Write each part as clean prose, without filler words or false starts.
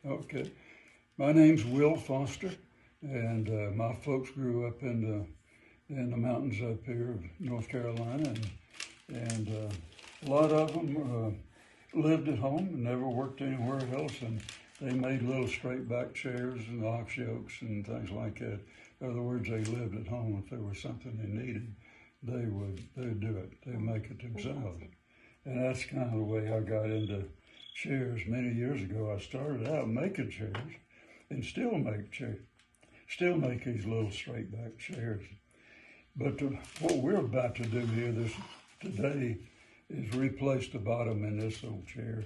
Okay. My name's Will Foster, and my folks grew up in the mountains up here of North Carolina, and a lot of them lived at home and never worked anywhere else, and they made little straight back chairs and ox yokes and things like that. In other words, they lived at home. If there was something they needed, they'd do it. They'd make it themselves. And that's kind of the way I got into chairs many years ago. I started out making chairs and still make these little straight back chairs. But what we're about to do here today is replace the bottom in this old chair.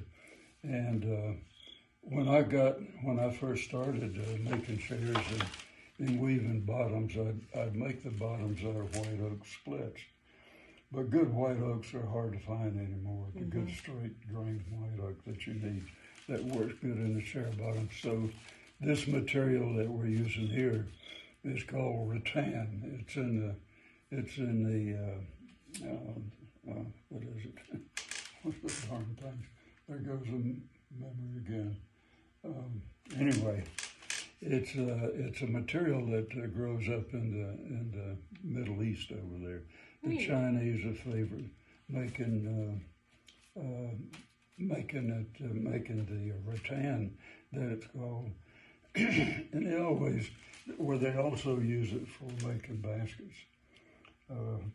And when I first started making chairs and weaving bottoms, I'd make the bottoms out of white oak splits. But good white oaks are hard to find anymore. The good straight grain white oak that you need that works good in the chair bottom. So this material that we're using here is called rattan. It's in the what is it? What's the darn thing? There goes the memory again. Anyway, it's a material that grows up in the Middle East over there. The Chinese are favored making the rattan that it's called, and they also use it for making baskets.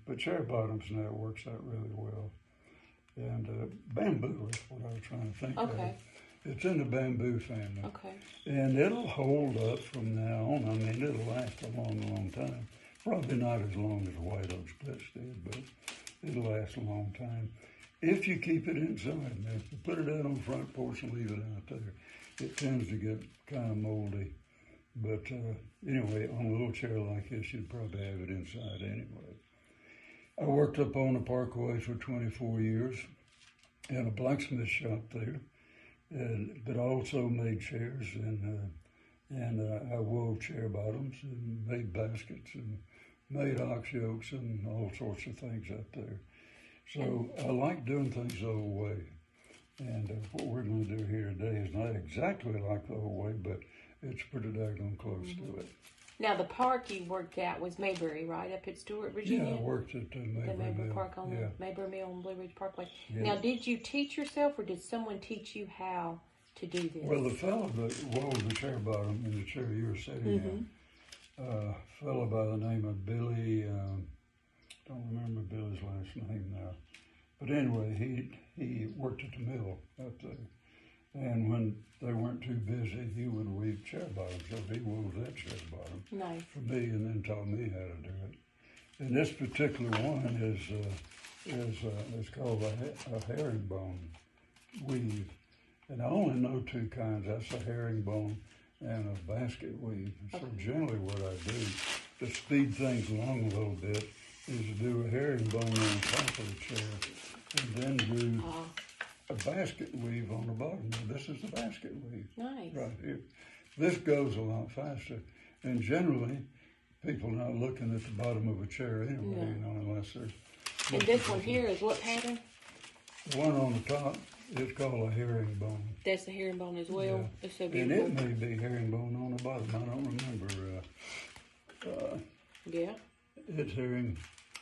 But chair bottoms now works out really well, and bamboo is what I was trying to think of. It's in the bamboo family. Okay. And it'll hold up from now on. I mean, it'll last a long, long time. Probably not as long as white oak splits did, but it'll last a long time. If you keep it inside, now, if you put it out on the front porch and leave it out there, it tends to get kind of moldy. But anyway, on a little chair like this, you'd probably have it inside anyway. I worked up on the Parkway for 24 years in a blacksmith shop there, but I also made chairs, and I wove chair bottoms and made baskets and made ox yokes and all sorts of things up there. So I like doing things the old way. And what we're going to do here today is not exactly like the old way, but it's pretty daggone close to it. Now, the park you worked at was Mayberry, right, up at Stewart, Virginia? Yeah, I worked at Mayberry Mill. Park on the Mayberry Mill on Blue Ridge Parkway. Yes. Now, did you teach yourself, or did someone teach you how to do this? Well, the fellow that wove the chair bottom in the chair you were sitting in, a fellow by the name of Billy, don't remember Billy's last name now. But anyway, he worked at the mill up there. And when they weren't too busy, he would weave chair bottoms. So he wove that chair bottom for me, and then taught me how to do it. And this particular one is called a herringbone weave. And I only know two kinds. That's a herringbone and a basket weave. So generally what I do to speed things along a little bit is to do a herringbone on top of the chair and then do a basket weave on the bottom. Now, this is the basket weave right here. This goes a lot faster. And generally, people are not looking at the bottom of a chair anyway, unless they're... And this one here is what pattern? The one on the top is called a herringbone. That's a herringbone as well? Yeah. It's so beautiful. And it may be herringbone on the bottom. I don't remember. It's herring.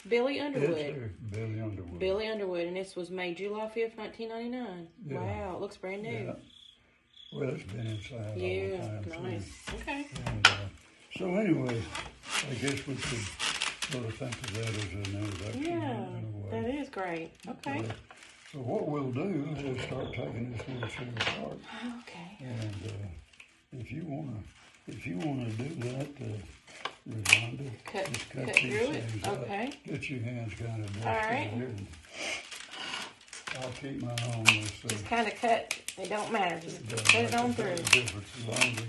Billy Underwood. Billy Underwood. Billy Underwood, and this was made July 5th, 1999. Yeah. Wow, it looks brand new. Yeah. Well, it's been inside all the time. Nice. Okay. And so anyway, I guess we could sort of think of that as an introduction. Yeah, that is great. Okay. So what we'll do is start taking this little chair apart. Okay. And if you wanna do that, Rhonda, just cut these things out. Okay. Get your hands kind of all right. here. I'll keep my own. Just kind of cut. It don't matter. Just cut it on through. As long as we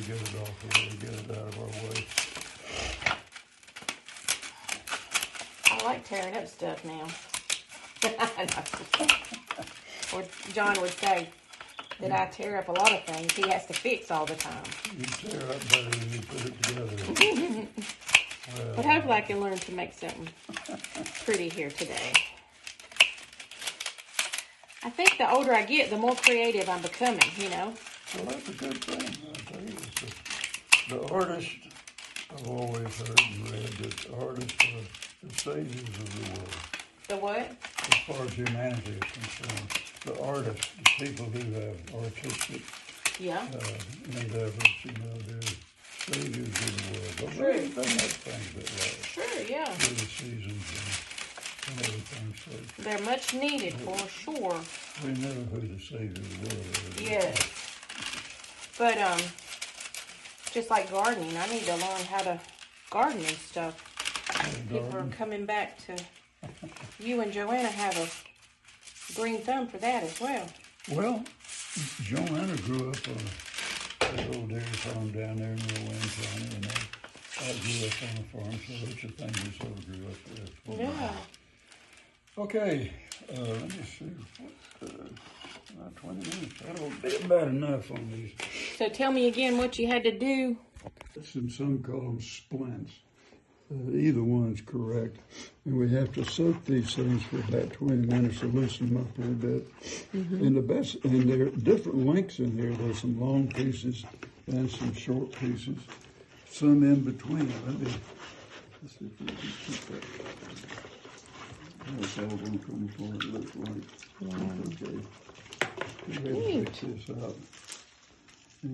get it off of here, get it out of our way. I like tearing up stuff now. Or John would say that I tear up a lot of things. He has to fix all the time. You tear up better than you put it together. But hopefully I can learn to make something pretty here today. I think the older I get, the more creative I'm becoming, you know. So that's a good thing, I tell you. The artists, I've always heard and read that artists are the saviors of the world. The what? As far as humanity is concerned, the artists, the people who have artistic endeavors, they're saviors of the world. But True. they have things that last. Sure, yeah. Through the seasons and everything. So they're much needed for sure. we know who the savior of the world is. Yes. But just like gardening, I need to learn how to garden and stuff. People are coming back to you and Joanna have a green thumb for that as well. Well, Joanna grew up on that old dairy farm down there near Wayne County, and I grew up on a farm, so it's a thing we sort of grew up with. Yeah. Okay, let me see. About 20 minutes. That'll be about enough on these. So tell me again what you had to do. And some call them splints. Either one's correct. And we have to soak these things for about 20 minutes to loosen them up a little bit. Mm-hmm. And there are different lengths in here. There's some long pieces and some short pieces. Some in between. Let's see if we can keep that. That's all going to come for it looks like. Wow. Okay. Go ahead and pick this up. And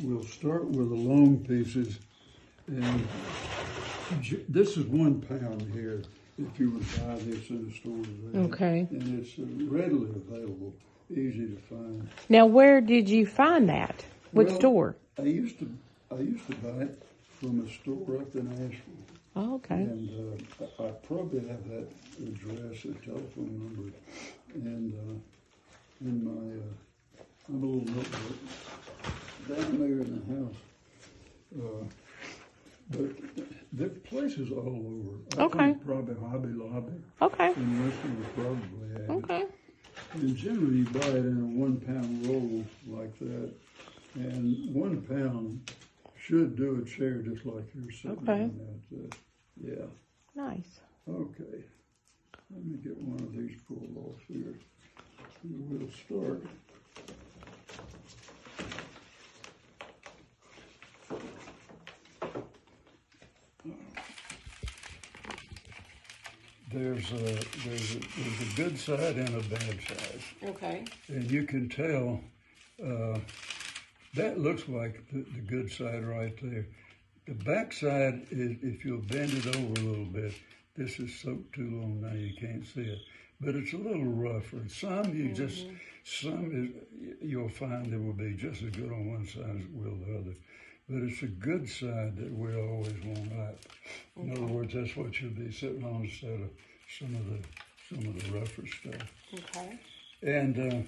we'll start with the long pieces. And this is 1 pound here, if you would buy this in the store. Okay. And it's readily available, easy to find. Now, where did you find that? What store? I used to buy it from a store up in Asheville. Oh, okay. And I probably have that address and telephone number, and in my little notebook down there in the house. But there are places all over. I think probably Hobby Lobby. Okay. And Western will probably have it. Okay. And generally you buy it in a 1 pound roll like that. And 1 pound should do a chair just like you're sitting on that. Yeah. Nice. Okay. Let me get one of these pulled off here. And we'll start. There's a good side and a bad side. Okay. And you can tell that looks like the good side right there. The back side is, if you'll bend it over a little bit, this is soaked too long now, you can't see it. But it's a little rougher. Some you'll find it will be just as good on one side as it will the other. But it's a good side that we always want up. In other words, that's what you'll be sitting on instead of some of the rougher stuff. Okay. And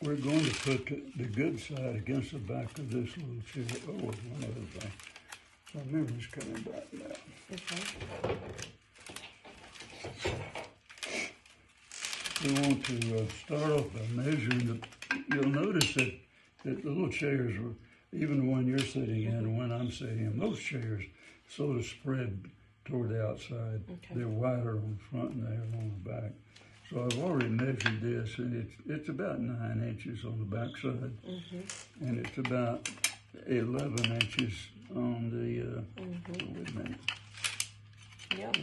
we're going to put the good side against the back of this little chair. Oh, one other thing. My memory's coming back now. Okay. We want to start off by measuring you'll notice that the little chairs were, even the one you're sitting in and when I'm sitting in, most chairs sort of spread toward the outside. Okay. They're wider on the front and they're on the back. So I've already measured this, and it's about 9 inches on the back side, and it's about 11 inches on the, wait a minute. Yep.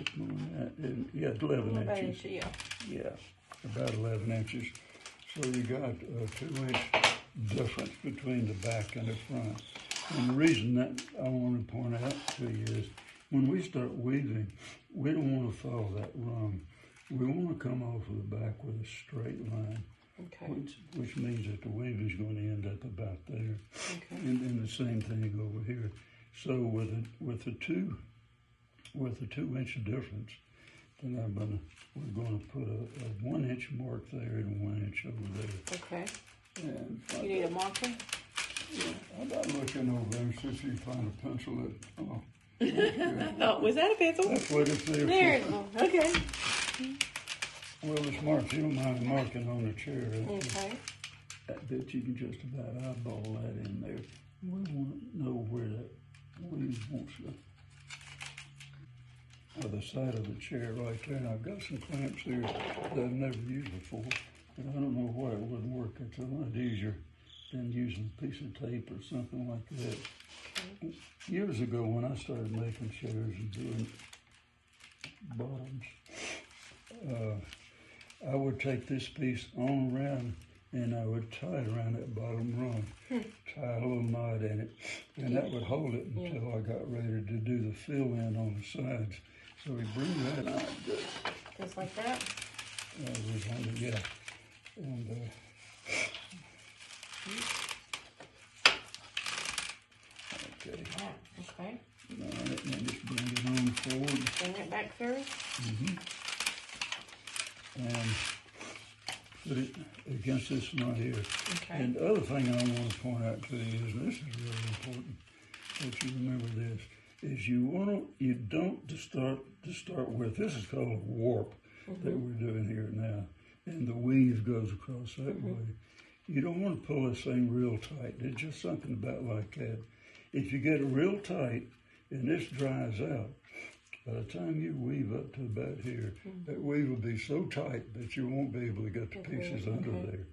Yeah, 11 inches. Yeah, about 11 inches. So you got a 2-inch difference between the back and the front. And the reason that I want to point out to you is when we start weaving, we don't want to follow that rung. We want to come off of the back with a straight line, which means that the weaving is going to end up about there. Okay. And the same thing over here. So with the 2-inch difference, then we're going to put a 1-inch mark there and 1 inch over there. Okay. And you need a marker? Yeah. How about looking over there and see if you can find a pencil that. Oh, was that a pencil? That's what it's there for. There it goes. Okay. Well, it's marked. You don't mind marking on the chair. Okay. I bet you can just about eyeball that in there. We want to know where that weave wants to. The side of the chair right there. And I've got some clamps here that I've never used before. But I don't know why it wouldn't work. It's a lot easier than using a piece of tape or something like that. Okay. Years ago, when I started making chairs and doing bottoms, I would take this piece on around and I would tie it around that bottom rung, tie a little knot in it, and that would hold it until I got ready to do the fill-in on the sides. So we bring that out. Just like that? Yeah. And okay. Okay. All right, now just bring it on forward. Bring it back through. And put it against this one right here. Okay. And the other thing I want to point out to you is, and this is really important that you remember this, is you don't to start with. This is called a warp that we're doing here now, and the weave goes across that way. You don't want to pull this thing real tight. It's just something about like that. If you get it real tight and this dries out, by the time you weave up to about here, that weave will be so tight that you won't be able to get the pieces under there.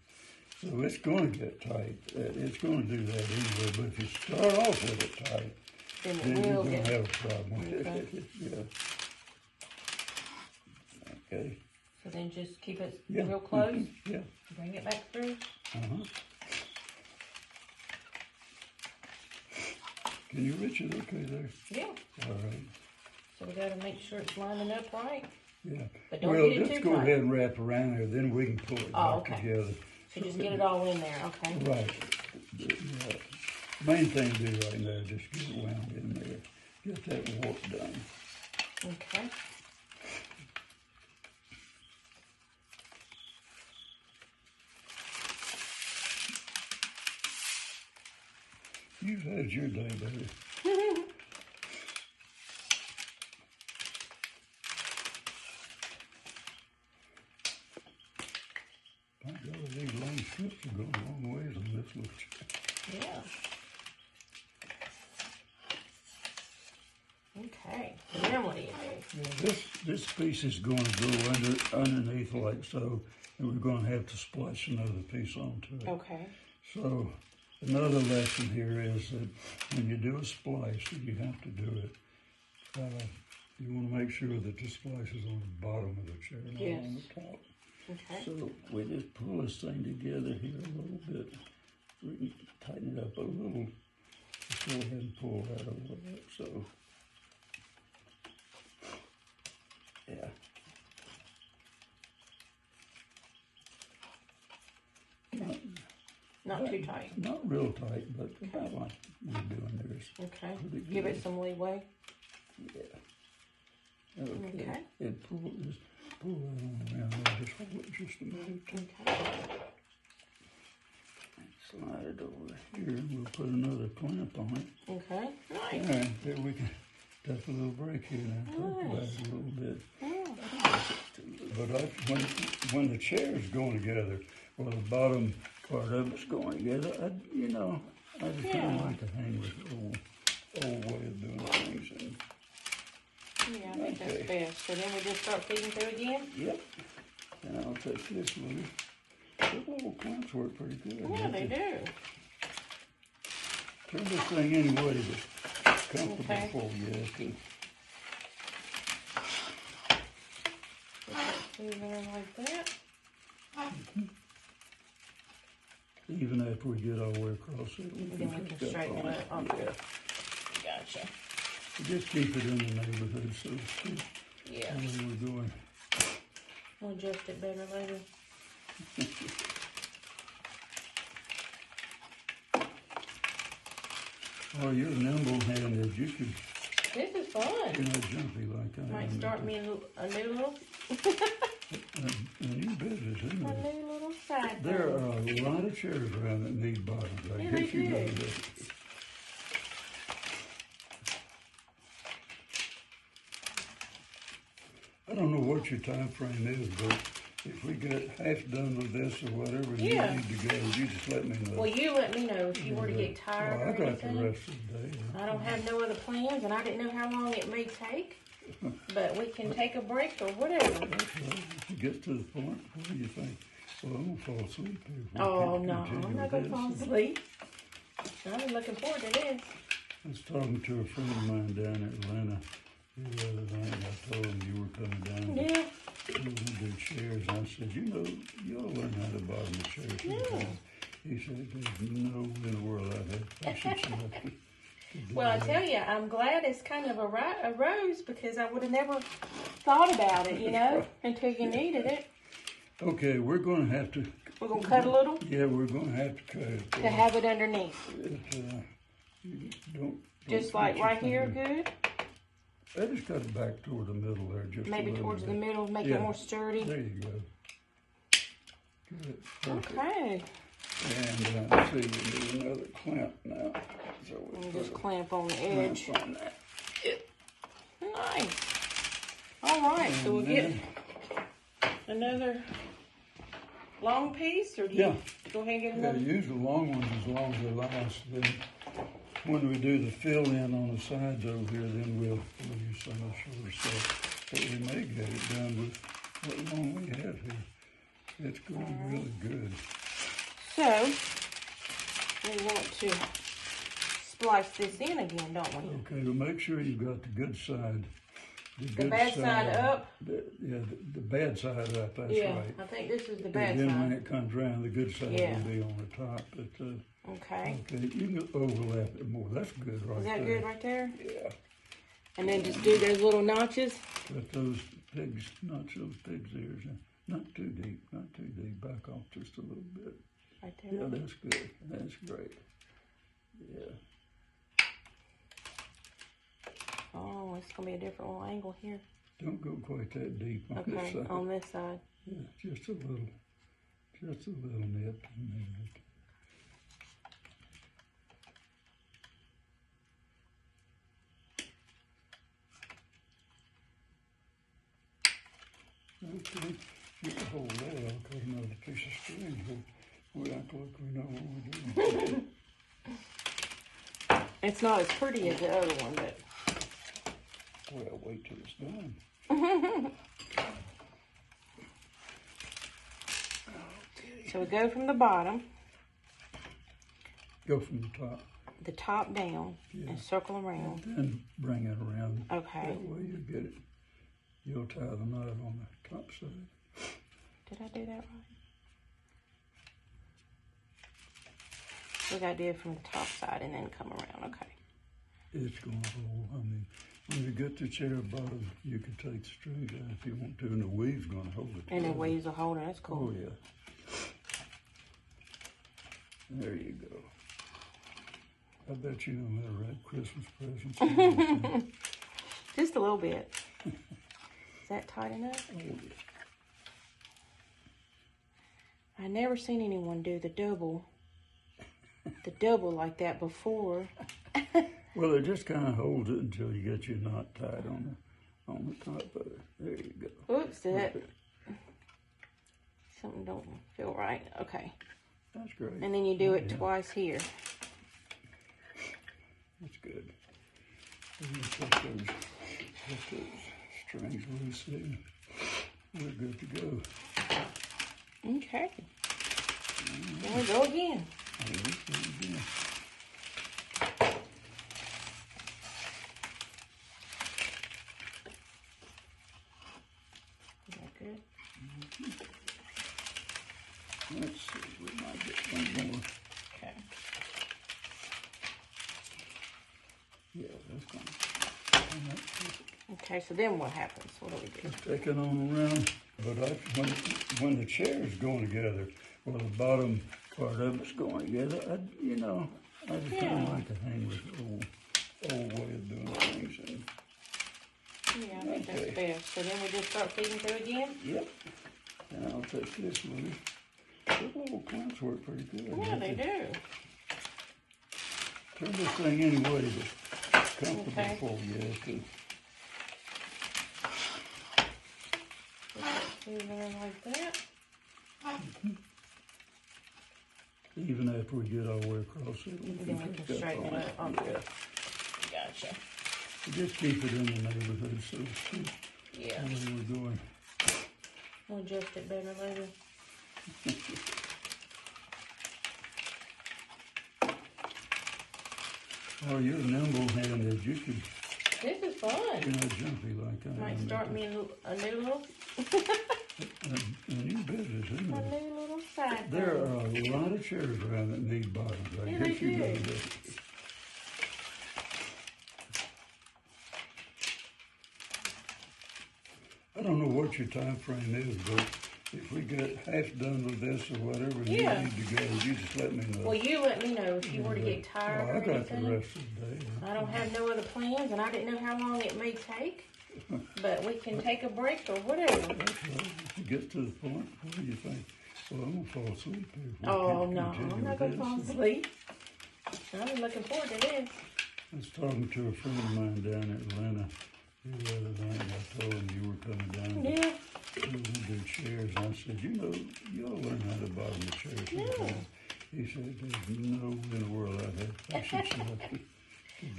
So it's going to get tight. It's going to do that anyway. But if you start off with it tight, then you're going to have a problem with it. Yeah. Okay. So then just keep it real close. Yeah. Bring it back through. Can you reach it okay there? Yeah. All right. So we got to make sure it's lining up right. Yeah. But don't get it too let's go ahead and wrap around there, then we can pull it back together. So just get it all in there, okay? Right. Yeah. Main thing to do right now is just get it wound in there. Get that warp done. Okay. You've had your day, baby. My God, these long strips are going a long ways on this little chair. Yeah. Okay. Then what do you do? Yeah, this piece is going to go underneath like so, and we're going to have to splice another piece onto it. Okay. So another lesson here is that when you do a splice, you have to do it. You want to make sure that the splice is on the bottom of the chair, not on the top. Okay. So we just pull this thing together here a little bit. We can tighten it up a little. Just go ahead and pull that a little bit. So, yeah. Not too tight. Not real tight, but about like we're doing this. Okay. Give it some leeway. Yeah. Okay. Okay. And pull that on around there. Just hold it just a minute. Okay. Slide it over here. We'll put another clamp on it. Okay. Nice. All right. There we can take a little break here now. Talk about it a little bit. But when the chairs go together, well, the bottom part of it's going together, I just kind of like to hang with the old way of doing things. And, yeah, I think that's best. So then we just start feeding through again? Yep. And I'll take this one. The little clamps work pretty good. Yeah, they do. Turn this thing any way that's comfortable for you. Put it through there like that. Even after we get all the way across it, Then we can straighten it up. Okay. Yeah. Gotcha. Just keep it in the neighborhood, so to speak. Yeah. Where we're going. We'll adjust it better later. Oh, you're nimble-handed. You could. This is fun. You're not jumpy like I am. Might start me a new little. A new business, isn't A it? new little side. There are a lot of chairs around that need bottoms. I Yeah, guess they you know do. that. I don't know what your time frame is, but if we get half done with this or whatever you need to go, you just let me know. Well, you let me know if you were to get tired Well, I or got the anything. rest of the day. I don't have no other plans, and I didn't know how long it may take. But we can take a break or whatever. Well, if you get to the point, what do you think? Well, I'm gonna fall asleep here. Oh, no, I'm not going to fall asleep. I'm looking forward to this. I was talking to a friend of mine down in Atlanta the other night. I told him you were coming down. Yeah. We were going to do chairs. And I said, you know, you ought to learn how to bottom a chair. Yeah. He said, there's no way in the world I've had patience enough to do Well, I that. tell you, I'm glad it's kind of arose because I would have never thought about it, you know, until you needed it. Okay, we're going to have to. We're going to cut a little Yeah, we're going to have to cut it. to have it underneath. You don't Just put like your right here, finger- good? I just cut it back toward the middle there, just Maybe a little towards bit. the middle, make Yeah. it more sturdy. There you go. Good. Perfect. Okay. And let's see, we need another clamp now. So we And put just a clamp on the clamp edge. on that. Nice. All right, so we'll And get then- another long piece, or do you Yeah. go ahead and get Yeah, another? use the long ones as long as they last. Then when we do the fill in on the sides over here, then we'll use some of the shorter stuff. But we may get it done with what long we have here. It's going to be really good. So, we want to splice this in again, don't we? Okay, well, make sure you've got the good side. The bad side up? The bad side up, that's Yeah, right. I think this is the And bad then when side. it comes around, the good side Yeah. will be on the top. But, Okay. okay, you can overlap it more. That's good right Is there. that good right there? Yeah. And then just do those little notches. Put those pigs, not those pigs' ears in. Not too deep, not too deep. Back off just a little bit. Right there. Yeah, that's good. That's great. Yeah. Oh, it's going to be a different little angle here. Don't go quite that deep on this Okay, side. on this side. Yeah, just a little nip. And then okay, you can hold that. I'll cut another piece of string here. We act like we know what we're doing. It's not as pretty as the other one, but Well, wait till it's done. so we go from the bottom, Go from the top. down, Yeah. and circle around. Then bring it around. Okay. That way you get it. You'll tie the knot on the top side. Did I do that right? We gotta do it from the top side and then come around. Okay. It's going to hold. I mean, when you get the chair bottom, you can take the strings out if you want to, and the weave's going to hold it. And then together. waves a holder. That's cool. Oh, yeah. There you go. I bet you don't have wrap Christmas presents. Just a little bit. Is that tight enough? Oh, yeah. I never seen anyone do the double like that before. Well, it just kind of holds it until you get your knot tied on the top of it. There you go. Oops, that something don't feel right. Okay. That's great. And then you do it Yeah. twice here. That's good. And you put those strings loose there. We're good to go. Okay. There we go again. Oh, this is good. Is that good? Let's see, we might get one more. Okay. Yeah, that's going Okay, so then what happens? What do we do? Just take it on around. But when the chair's going together, or the bottom part of it's going together, I just kind of like to hang with the old way of doing things. And, Yeah, I think Okay. that's best. So then we just start feeding through again? yep. And I'll take this loose. Those little clamps work pretty good. Yeah, don't they do. Turn this thing any way that's comfortable Okay. for you. To. Leave it in like that. Even after we get all the way across it, we Then can we pick can straighten on it up. Okay. Yeah. Gotcha. Just keep it in the neighborhood, so to speak. Yeah. Where we're going. We'll adjust it better later. Oh, you're nimble-handed. You could, This is fun. you're not jumpy like I am. Might start me a new little, A new business, isn't a it? new little side. There are a lot of chairs around that need bottoms. I Yeah, guess they you know do. that. I don't know what your time frame is, but if we get half done with this or whatever, Yeah. you need to go, you just let me know. Well, you let me know if you were to get tired Well, or I got the anything. rest of the day. I don't have no other plans, and I didn't know how long it may take. But we can take a break or whatever. That's right. If you get to the point, what do you think? Well, I'm gonna fall asleep here. If we Oh, can't no, continue I'm not with going to this. fall asleep. I'm looking forward to this. I was talking to a friend of mine down in Atlanta the other night. I told him you were coming down. Yeah. We were gonna do chairs. And I said, you know, y'all learn how to bottom the chairs. sometime." He said, there's no way in the world I'd have patience enough to do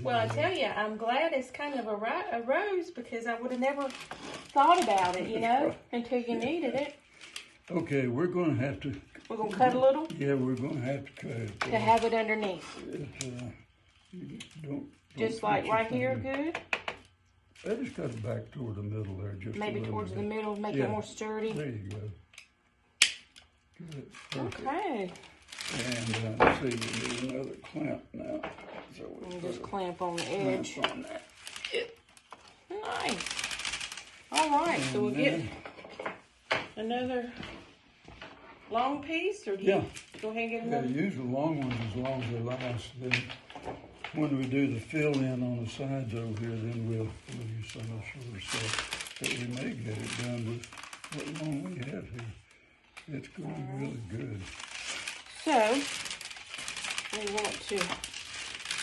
Well, I that. tell you, I'm glad it's kind of arose because I would have never thought about it, you know, until you needed it. Okay, we're gonna have to. We're going to cut a little Yeah, we're gonna have to cut it. to have it underneath. You don't Just put like your right here, finger- good. I just cut it back toward the middle there, just Maybe a little towards the bit. middle, make Yeah. it more sturdy. There you go. Good. Perfect. Okay. And let's see, we need another clamp now. So we And put just a clamp on the edge. clamp on that. Nice. All right, so we'll And get then- another long piece, or do you Yeah. go ahead and get Yeah, another? use the long ones as long as they last. Then when we do the fill in on the sides over here, then we'll use some of the shorter stuff. But we may get it done with what long we have here. It's going really good. So, we want to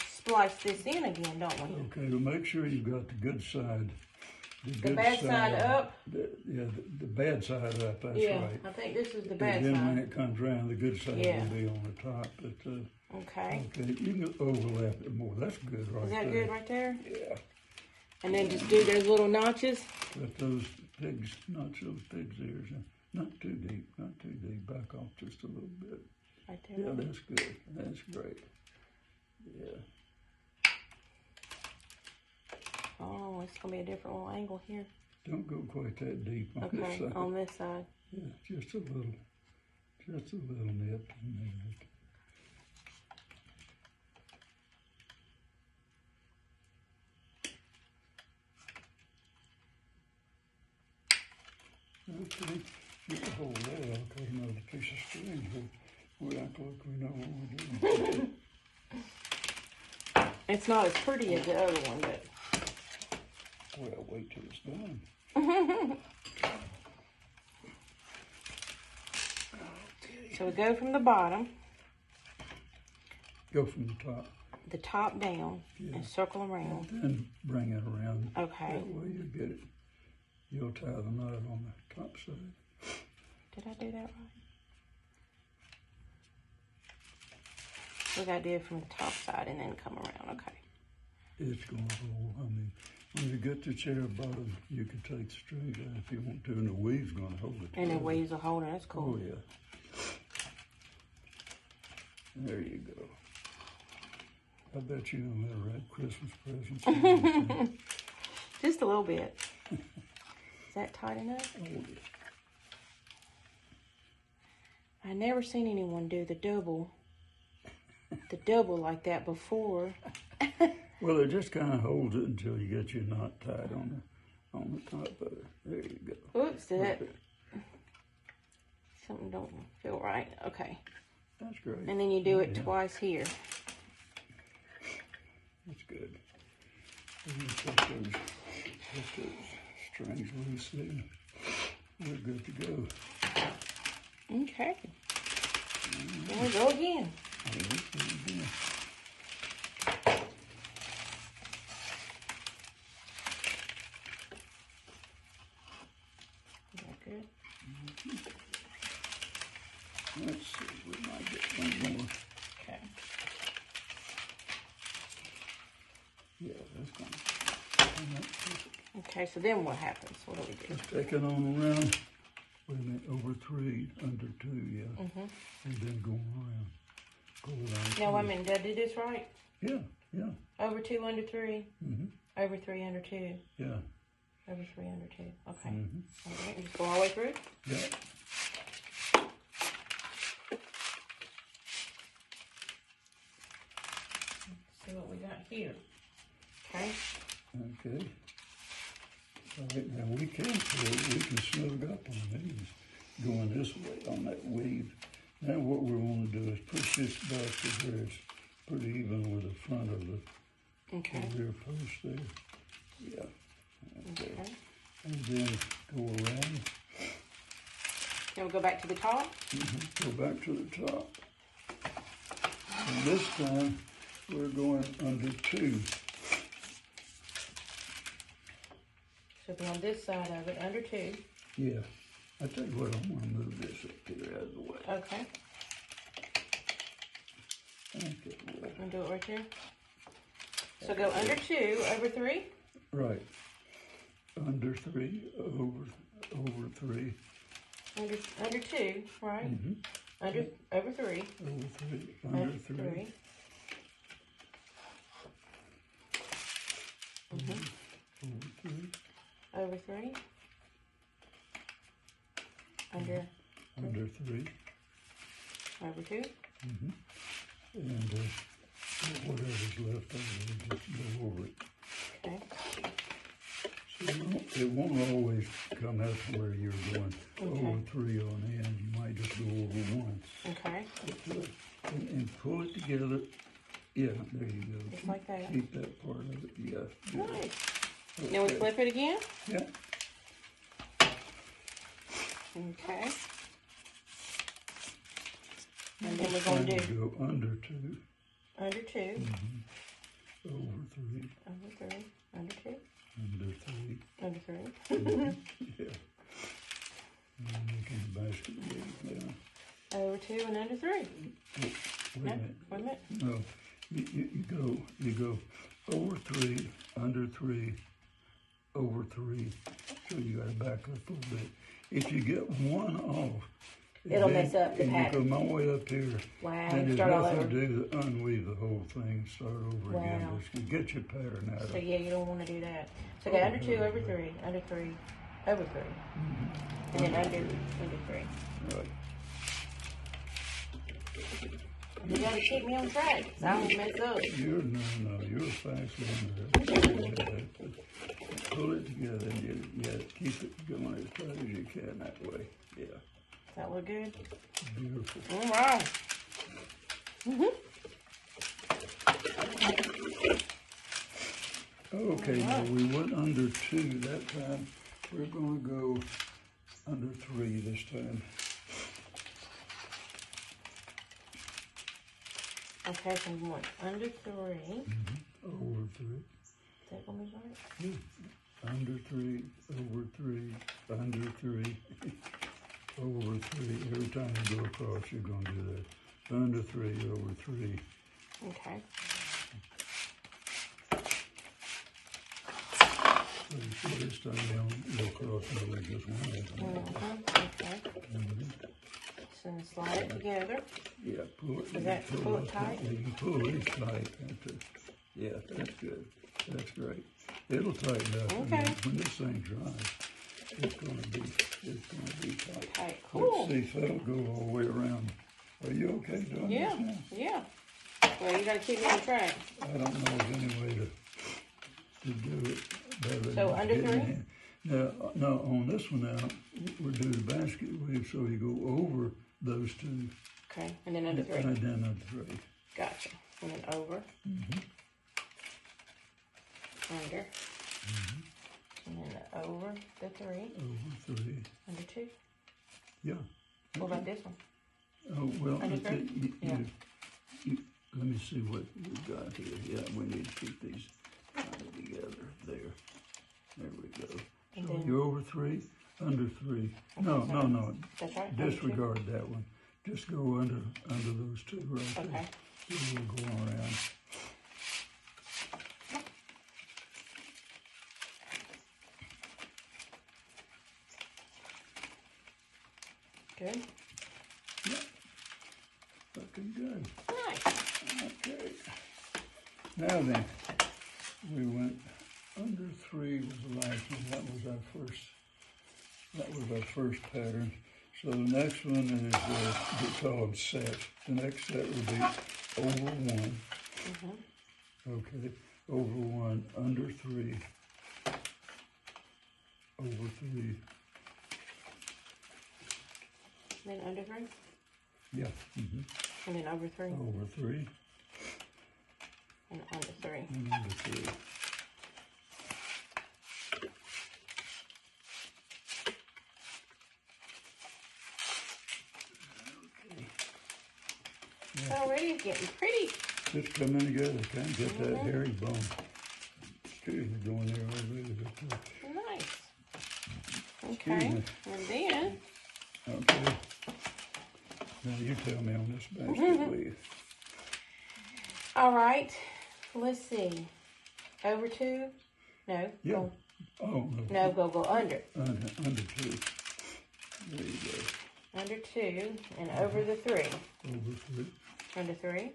splice this in again, don't we? Okay, well make sure you've got the good side. The bad side up? The bad side up, that's Yeah, right. I think this is the And bad then when side. it comes around, the good side Yeah. will be on the top. But Okay. okay, you can overlap it more. That's good right Is there. that good right there? Yeah. And then just do those little notches. Let those pigs, notch those pigs' ears in. Not too deep, not too deep. Back off just a little bit. Right there. Yeah, that's good. That's great. Yeah. Oh, it's going to be a different little angle here. Don't go quite that deep on this Okay, side. on this side. Yeah, just a little nip. And then okay, you can hold that. I'll cut another piece of string here. We act like we know what we're doing. It's not as pretty as the other one, but... Well, wait till it's done. So we go from the bottom, Go from the top, down, and circle around. then bring it around. Okay. That way you get it. You'll tie the knot on the top side. Did I do that right? We got to do it from the top side and then come around. Okay. It's going to hold. I mean, when you get the chair bottom, you can take the strings out if you want to, and the weave's going to hold it. And the together. waves will hold it. That's cool. Oh, yeah. There you go. I bet you don't let her wrap Christmas presents. Just a little bit. Is that tight enough? Oh, yeah. I never seen anyone do the double like that before. Well, it just kind of holds it until you get your knot tied on the top of it. There you go. Oops, something don't feel right. Okay. That's great. And then you do it Yeah. twice here. That's good. And you take those strings loose there. We're good to go. Okay. There we go again. There we go. Is that good? Let's see, we might get one more. Okay. Yeah, that's going to come out perfect. Okay, so then what happens? What do we do? Just take it on around wait a minute, over 3, under 2, yeah. And then go around. Go around. Now, wait a minute, did I do this right? Yeah, yeah. Over 2, under 3. Over 3, under 2. Yeah. Over 3, under 2. Okay. All right, just go all the way through? Yeah. Let's see what we got here. Okay. Okay. All right, now we can snug up on these going this way on that weave. Now what we want to do is push this back to where it's pretty even with the front of the rear post there. Yeah. Okay. And then go around. Then we'll go back to the top? Go back to the top. And this time we're going under 2. So be on this side of it, under 2. Yeah. I tell you what, I'm going to move this up here out of the way. Okay. Okay. Well. I'm going to do it right here. So go under 2, over 3. Right. Under 3, over 3. Under 2, right? Over 3. Over 3, under 3. Over 3. Under 3. Over 2. And whatever's left over, we just go over it. Okay. So it won't always come out to where you're going over 3 on the end. You might just go over once. Okay. And pull it together. Yeah, there you go. Just like that. Keep that part of it. Yeah. Nice. Okay. Now we flip it again? Yeah. Okay. And then we're going to do... Go under 2. Under 2. Over 3. Over 3. Under 2. Under 3. Under 3. Yeah. And making the basket weave down. Over 2 and under 3. Wait a minute. Wait a minute. No. You go over 3, under 3, over 3. So you got to back up a little bit. If you get one off, it'll mess up the pattern. You come all the way up here. Wow. And there's start all nothing over. to do to unweave the whole thing and start over again. Just get your pattern out of So it. yeah, you don't want to do that. So go under 2, over 3, under 3, over 3, and then under 3. Right. You gotta keep me on track, so I don't mess up. You're a fast learner. Pull it together and you keep it going as tight as you can that way. Yeah. Does that look good? Beautiful. All right. Okay, now we went under 2 that time. We're going to go under 3 this time. Okay, so we went under 3. Over 3. Is that gonna be right? Yeah. Under 3, over 3, under 3, over 3. Every time you go across, you're going to do that. Under 3, over 3. Okay. So you see this time you don't go across over just one. Okay. So slide it together. Yeah, pull it. Is that pull it tight? Yeah, you pull it tight. Yeah, that's good. That's great. It'll tighten up. Okay. When this thing dries, it's gonna be tight. Okay, cool. Let's see if that'll go all the way around. Are you okay doing this now? Yeah. Well, you gotta keep me on track. I don't know of any way to do it better. So than under getting 3? in. Now, on this one now, we're doing the basket weave, so you go over those 2. Okay, and then under 3. And then under 3. Gotcha. And then over. Under. And then over the 3. Over 3. Under 2. Yeah. What about this one? Oh, well, Under 3? Yeah. Let me see what we've got here. Yeah, we need to keep these together. There we go. And So then, you're over 3, under 3. No. that's right. Disregard that one. Just go under those 2 right there. Okay. So we'll go around. Looking good. Nice. Okay. Now then, we went under 3 was the last one. That was our first pattern. So the next one is, we call them sets. The next set would be over 1. Okay, over 1, under 3, over 3. Then under 3? Yeah. And then over 3? Over 3. And under 3. And under 3. Okay. It's already getting pretty. It's coming together. Can't get that hairy bone. Excuse me, going there already. Nice. Okay. And then. Okay. Now you tell me on this basket, please. All right. Let's see. Over 2? No. Yeah. Go. Oh, No, go under. Under 2. There you go. Under 2 and over the 3. Over 3. Under 3.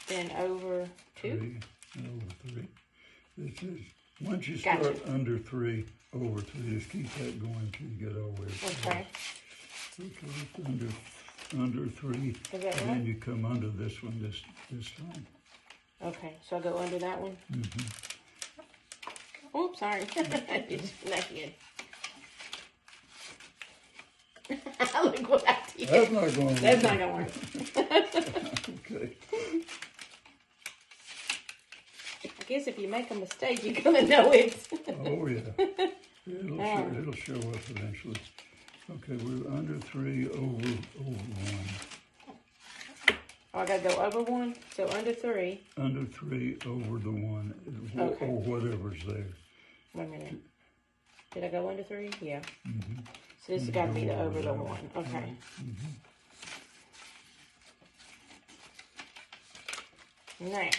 Then over 2. 3 and over 3. This is, once you start under 3, over 3, just keep that going until you get all the way across. Okay. Okay, under 3, and then you come under this one this time. Okay, so I go under that one? Oops, sorry. It's not good. Look what I did. That's not going to work. That's not going to work. Okay. I guess if you make a mistake, you're going to know it. Oh, yeah. It'll show up eventually. Okay, we're under 3, over 1. Oh, I got to go over 1? So under 3. Under 3, over the 1, or whatever's there. Wait a minute. Did I go under 3? Yeah. So this has got to be the over the 1. Okay. Now.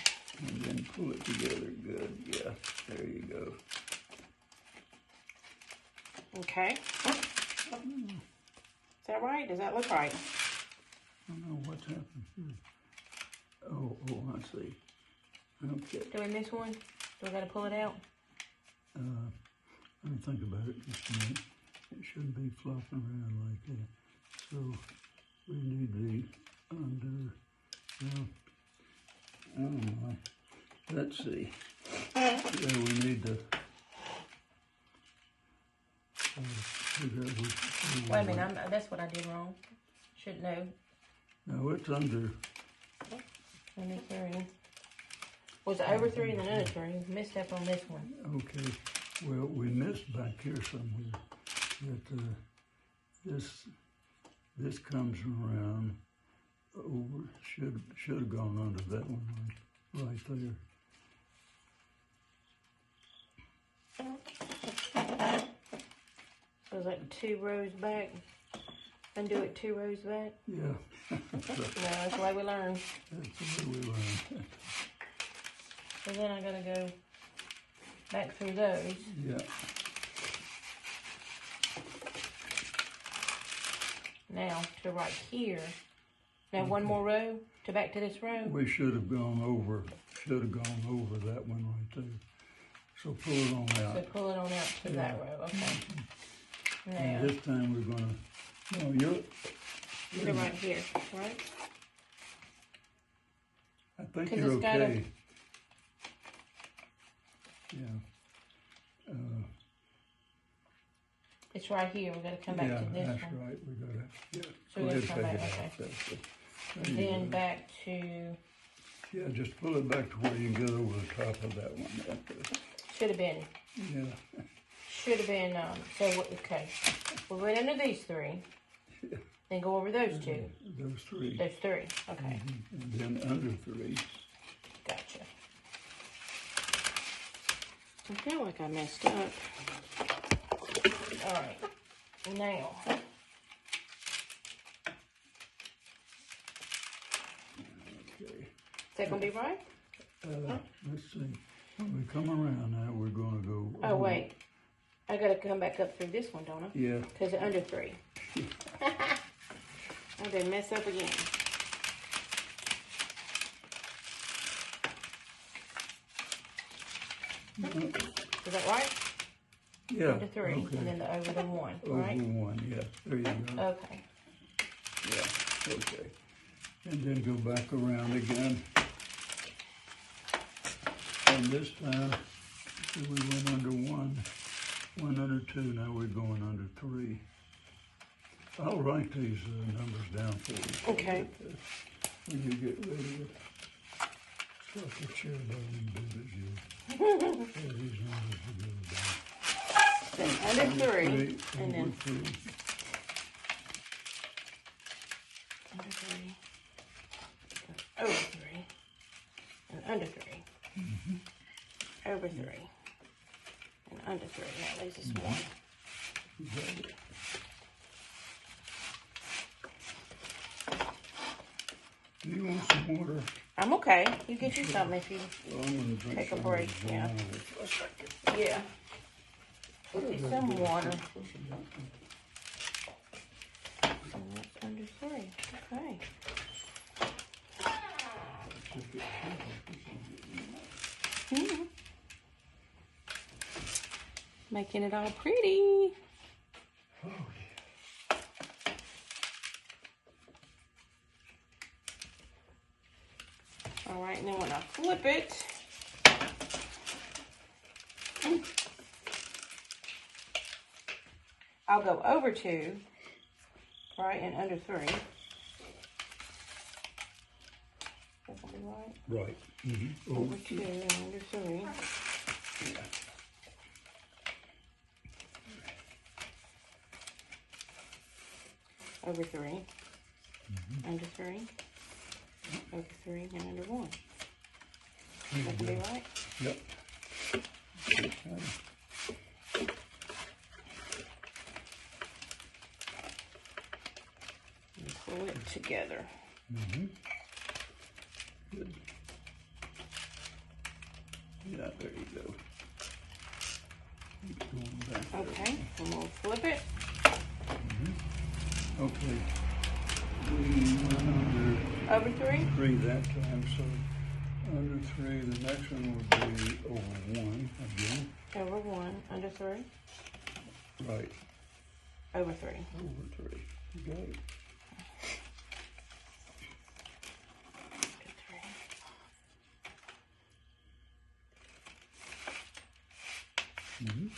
And then pull it together good. Yeah, there you go. Okay. Is that right? Does that look right? I don't know what's happened here. Oh, I see. Okay. Do we miss one? Do we got to pull it out? Let me think about it just a minute. It shouldn't be flopping around like that. So we need the under. Well, I don't know. Let's see. Yeah, we need to figure out which. Wait a minute. That's what I did wrong. Should know. No, it's under. 23. Was it over 3 and then under 3? Missed up on this one. Okay. Well, we missed back here somewhere. That this comes around over. Should have gone under that one right there. So it's like 2 rows back. Undo it 2 rows back. Yeah. That's right. No, that's the way we learn. That's the way we learn. So then I gotta go back through those. Yeah. Now to right here. Now one more row to back to this row. We should have gone over that one right there. So pull it on out. So pull it on out to that row. Okay. Now And this time we're gonna. No, you're right here, right? I think 'Cause you're it's gotta- okay. Yeah. It's right here. We gotta come back to this that's one. right. We gotta. Yeah. So Go we ahead, gotta come take back. it Okay. off. That's it. And There you then go. back to. Yeah, just pull it back to where you can get over the top of that one. Should have been. Yeah. Should have been. So okay. We went under these 3. Then go over those 2. Those 3. Those 3. Okay. And then under 3. Gotcha. I feel like I messed up. All right. Now. Okay. Is that going to be right? Let's see. When we come around now, we're going to go. Oh, wait. I got to come back up through this one, don't I? Yeah. Because it's under 3. Oh, they mess up again. Is that right? Yeah. Under 3, Okay. and then the over the 1, Over right? 1, yeah. There you go. Okay. Yeah, okay. And then go back around again. And this time, we went under 1 under 2, now we're going under 3. I'll write these numbers down for you. Okay. When you get ready to start the chair down and do it, these numbers will go down. Then under 3, and then over 3. under 3, over 3, and under 3, over 3, and under 3. That leaves us 1. Exactly. Do you want some water? I'm okay. You get you something if you Well, I'm gonna drink take a some break. of this Yeah. wine for a second. Yeah. Get some water. And that's under 3. Okay. Making it all pretty. Oh, All right, and then when I flip it, I'll go over 2, right, and under 3. That's gonna be right. right. Mm-hmm. Over 2 and under 3. Yeah. Over 3, under 3, over 3, and under 1. There That you could be go. right. Yep. Okay. And pull it together. Mm-hmm. Good. Yeah, there you go. Keep going back there. Okay, and we'll flip it. Okay. We went under Over 3, 3 that time, so under 3, the next one would be over 1 again. over 1, under 3, Right, over 3. over 3. You got it. Mm-hmm.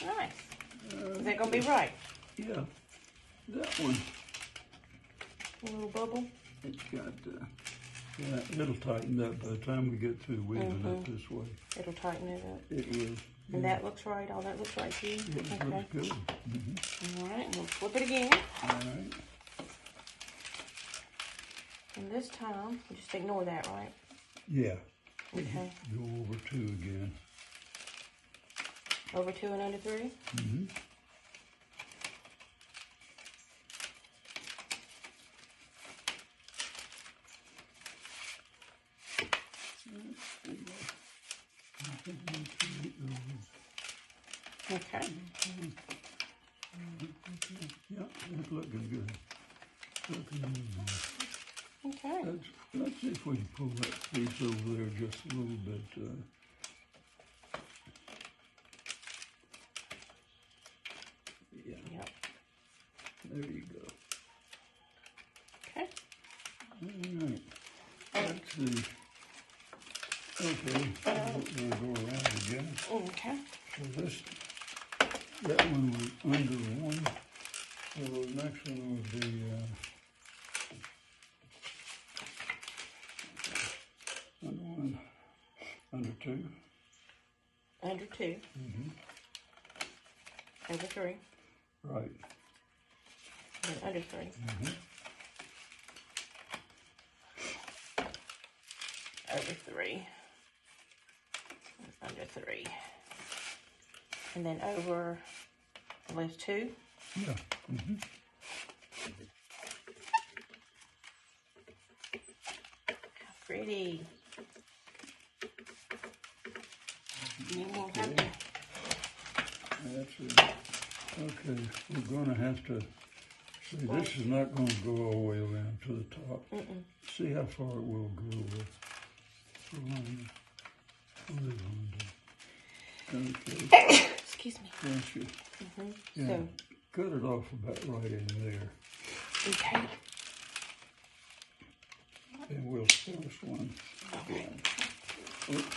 Nice. Is that going to be right? Yeah, that one, A little bubble? it's got, yeah, it'll tighten up by the time we get through weaving it this way. It'll tighten it up. It will. And that looks right? All that looks right to you? It Okay. looks good. Mm-hmm. All right, and we'll flip it again. All right. And this time, just ignore that, right? Yeah. Okay. Go over 2 again. Over 2 and under 3? Mm-hmm. Okay. Yeah, it's looking good. Looking good. Okay. Let's see if we can pull that piece over there just a little bit. Yeah, Yep. there you go. Okay. All right. Let's see. Okay, we'll go around again. Okay. So that one was under 1. So the next one would be under 1, under 2. Under 2. Mm-hmm. Over 3. Right. And under 3. Mm-hmm. Over 3. And under 3. And then over the last 2. Yeah. Mm-hmm. Pretty. You won't have to. That's it. Okay, we're gonna have to, see, this is not gonna go all the way around to the top. See how far it will go with okay. Excuse me. Thank you. Yeah, So, cut it off about right in there. okay. And we'll start one again. Oops.